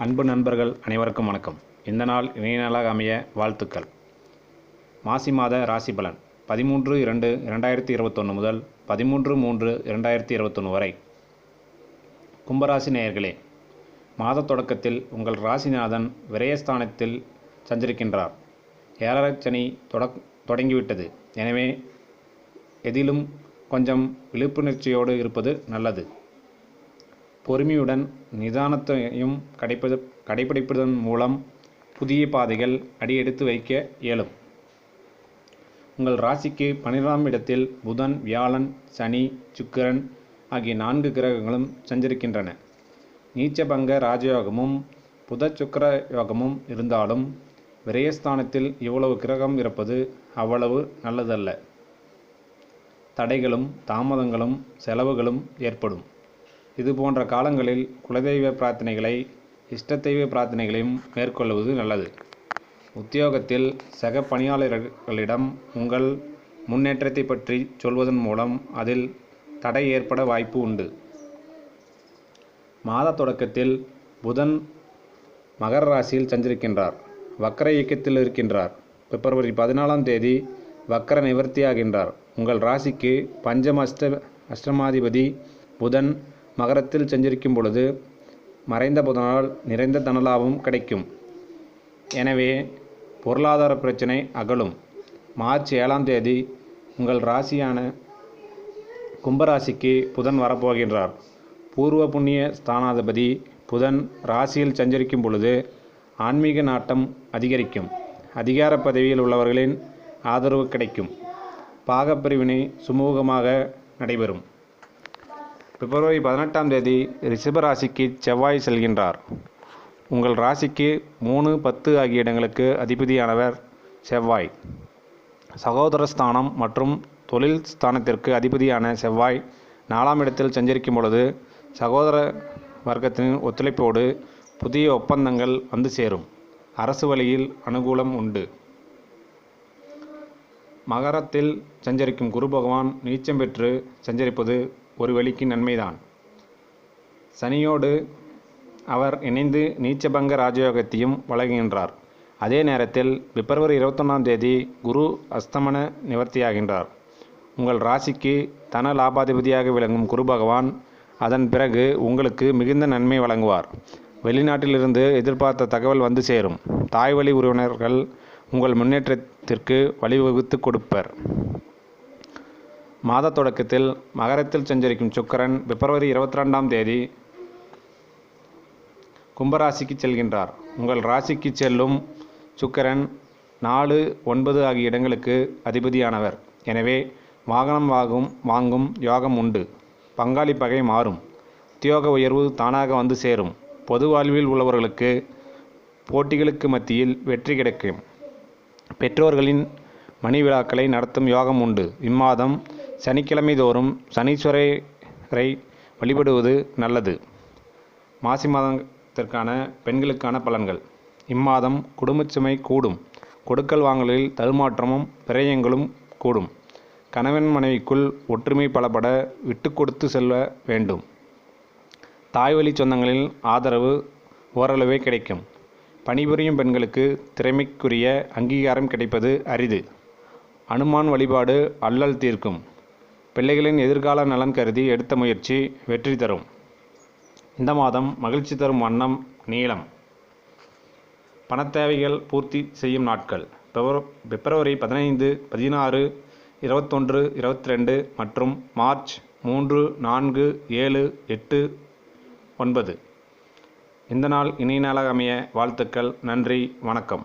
அன்பு நண்பர்கள் அனைவருக்கும் வணக்கம். இந்த நாள் இனிய நாளாக அமைய வாழ்த்துக்கள். மாசி மாத ராசி பலன் 13/2/2021 முதல் 13/3/2021 வரை. கும்பராசி நேயர்களே, மாத தொடக்கத்தில் உங்கள் ராசிநாதன் விரயஸ்தானத்தில் சஞ்சரிக்கின்றார். ஏழரை சனி தொடங்கிவிட்டது. எனவே எதிலும் கொஞ்சம் விழிப்புணர்ச்சியோடு இருப்பது நல்லது. பொறுமையுடன் நிதானத்தையும் கடைபிடிப்பதன் மூலம் புதிய பாதைகள் அடியெடுத்து வைக்க இயலும். உங்கள் ராசிக்கு 12ஆம் இடத்தில் புதன், வியாழன், சனி, சுக்கிரன் ஆகிய 4 கிரகங்களும் சஞ்சரிக்கின்றன. நீச்சபங்க ராஜயோகமும் புத சுக்கிர யோகமும் இருந்தாலும் விரயஸ்தானத்தில் இவ்வளவு கிரகம் இருப்பது அவ்வளவு நல்லதல்ல. தடைகளும் தாமதங்களும் செலவுகளும் ஏற்படும். இது போன்ற காலங்களில் குலதெய்வ பிரார்த்தனைகளை இஷ்டதெய்வ பிரார்த்தனைகளையும் மேற்கொள்வது நல்லது. உத்தியோகத்தில் சக பணியாளர்களிடம் உங்கள் முன்னேற்றத்தை பற்றி சொல்வதன் மூலம் அதில் தடை ஏற்பட வாய்ப்பு உண்டு. மாத தொடக்கத்தில் புதன் மகர ராசியில் சஞ்சரிக்கின்றார். வக்கர இயக்கத்தில் இருக்கின்றார். பிப்ரவரி 14ஆம் தேதி வக்கர நிவர்த்தியாகின்றார். உங்கள் ராசிக்கு பஞ்சம அஷ்டமாதிபதி புதன் மகரத்தில் சஞ்சரிக்கும் பொழுது மறைந்த புதனால் நிறைந்த தனலாபம் கிடைக்கும். எனவே பொருளாதார பிரச்சனை அகலும். மார்ச் 7ஆம் தேதி உங்கள் ராசியான கும்பராசிக்கு புதன் வரப்போகின்றார். பூர்வ புண்ணிய ஸ்தானாதிபதி புதன் ராசியில் சஞ்சரிக்கும் பொழுது ஆன்மீக நாட்டம் அதிகரிக்கும். அதிகார பதவியில் உள்ளவர்களின் ஆதரவு கிடைக்கும். பாகப்பிரிவினை சுமூகமாக நடைபெறும். பிப்ரவரி 18ஆம் தேதி ரிஷபராசிக்கு செவ்வாய் செல்கின்றார். உங்கள் ராசிக்கு 3, 10 ஆகிய இடங்களுக்கு அதிபதியானவர் செவ்வாய். சகோதர ஸ்தானம் மற்றும் தொழில் ஸ்தானத்திற்கு அதிபதியான செவ்வாய் 4ஆம் இடத்தில் சஞ்சரிக்கும் பொழுது சகோதர வர்க்கத்தின் ஒத்துழைப்போடு புதிய ஒப்பந்தங்கள் வந்து சேரும். அரசு வழியில் அனுகூலம் உண்டு. மகரத்தில் சஞ்சரிக்கும் குரு பகவான் நீச்சம் பெற்று சஞ்சரிப்பது ஒரு வழிக்கு நன்மைதான். சனியோடு அவர் இணைந்து நீச்சபங்க ராஜயோகத்தையும் வழங்குகின்றார். அதே நேரத்தில் பிப்ரவரி 21ஆம் தேதி குரு அஸ்தமன நிவர்த்தியாகின்றார். உங்கள் ராசிக்கு தன லாபாதிபதியாக விளங்கும் குரு பகவான் அதன் பிறகு உங்களுக்கு மிகுந்த நன்மை வழங்குவார். வெளிநாட்டிலிருந்து எதிர்பார்த்த தகவல் வந்து சேரும். தாய் வழி உறவினர்கள் உங்கள் முன்னேற்றத்திற்கு வழிவகுத்து கொடுப்பர். மாத தொடக்கத்தில் மகரத்தில் சஞ்சரிக்கும் சுக்கிரன் பிப்ரவரி 22ஆம் தேதி கும்பராசிக்கு செல்கின்றார். உங்கள் ராசிக்கு செல்லும் சுக்கிரன் 4, 9 ஆகிய இடங்களுக்கு அதிபதியானவர். எனவே வாகனம் வாங்கும் யோகம் உண்டு. பங்காளி பகை மாறும். உத்தியோக உயர்வு தானாக வந்து சேரும். பொது வாழ்வில் உள்ளவர்களுக்கு போட்டிகளுக்கு மத்தியில் வெற்றி கிடைக்கும். பெற்றோர்களின் மணி விழாக்களை நடத்தும் யோகம் உண்டு. இம்மாதம் சனிக்கிழமை தோறும் சனீஸ்வரரை வழிபடுவது நல்லது. மாசி மாதத்திற்கான பெண்களுக்கான பலன்கள். இம்மாதம் குடும்பச்சுமை கூடும். கொடுக்கல் வாங்கலில் தடுமாற்றமும் விரயங்களும் கூடும். கணவன் மனைவிக்குள் ஒற்றுமை பலப்பட விட்டு கொடுத்து செல்ல வேண்டும். தாய்வழி சொந்தங்களில் ஆதரவு ஓரளவே கிடைக்கும். பணிபுரியும் பெண்களுக்கு திறமைக்குரிய அங்கீகாரம் கிடைப்பது அரிது. அனுமான் வழிபாடு அல்லல் தீர்க்கும். பிள்ளைகளின் எதிர்கால நலன் கருதி எடுத்த முயற்சி வெற்றி தரும். இந்த மாதம் மகிழ்ச்சி தரும் வண்ணம் நீலம். பணத்தேவைகள் பூர்த்தி செய்யும் நாட்கள் பிப்ரவரி 15, 16, 21, 22 மற்றும் மார்ச் 3, 4, 7, 8, 9. இந்த நாள் இனிய நாளாக அமைய வாழ்த்துக்கள். நன்றி, வணக்கம்.